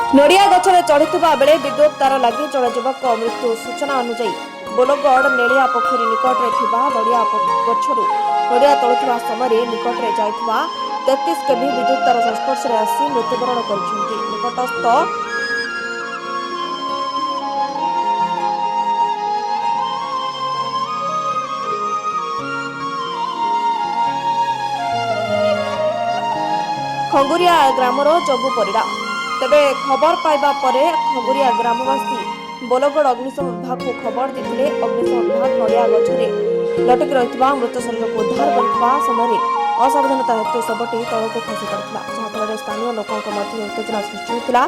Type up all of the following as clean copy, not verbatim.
नड़िया गछरे चढ़ीथिबा बेले विद्युत तार लागी जड़े युवक मृत्यु। सूचना अनुसार बोलगड़ नेलिया पोखरी निकटरे थिबा नड़िया गछरु नड़िया तोलुथिबा समय निकटरे जाइथिबा 33 केवी विद्युत तार संस्पर्श में आसी मृत्युवरण करिसेंति। निकटस्थ खंगुरिया ग्रामर जबु परिड़ा। तेबे खबर पाइबा परे खंगुरिया ग्रामवासी बोलगड़ अग्निशम विभाग को खबर देते। अग्निशम विभाग नड़िया गछरे लटकी रही मृत शरीर को उद्धार करथिबा समय असावधानता हेतु शवटी तलक खसी पड़ता, जहाँफल स्थानीय लोकों मध्य उत्तेजना सृष्टि होता।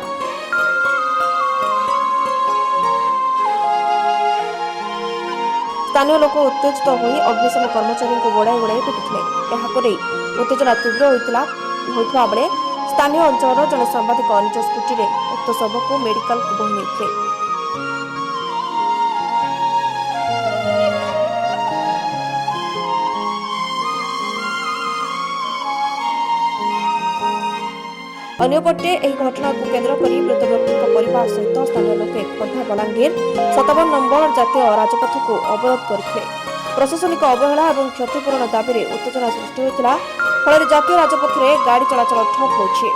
स्थानीय लोक उत्तेजित होई अग्निशम कर्मचारी को गोड़ाई गोड़ाई पिटिले। उत्तेजना तीव्र होता बेले स्थानीय अंचल जड़े सांबादिक निज स्कूटी में उक्त शव को मेडिकल को बोही नहीं। अन्यपटे यह घटना को केन्द्र कर मृत व्यक्ति परिवार सहित स्थानीय लोक खोर्धा बलांगीर 57 नंबर जातीय राजपथ को अवरोध करते। प्रशासनिक अवहेला और क्षतिपूरण दाबी में उत्तेजना सृष्टि होता, फल जातीय राजपथ में गाड़ी चलाचल ठप होछि।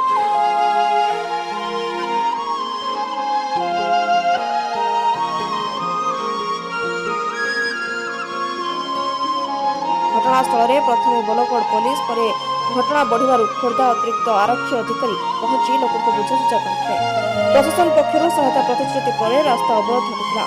घटनास्थल में प्रथम बोलगड़ पुलिस पर घटना बढ़िबारु खोर्धा अतिरिक्त आरक्षी अधिकारी पहुंची लोक को बुझासुझा करते। प्रशासन पक्षर सहायता प्रतिश्रुति पर रास्ता अवरोध होता।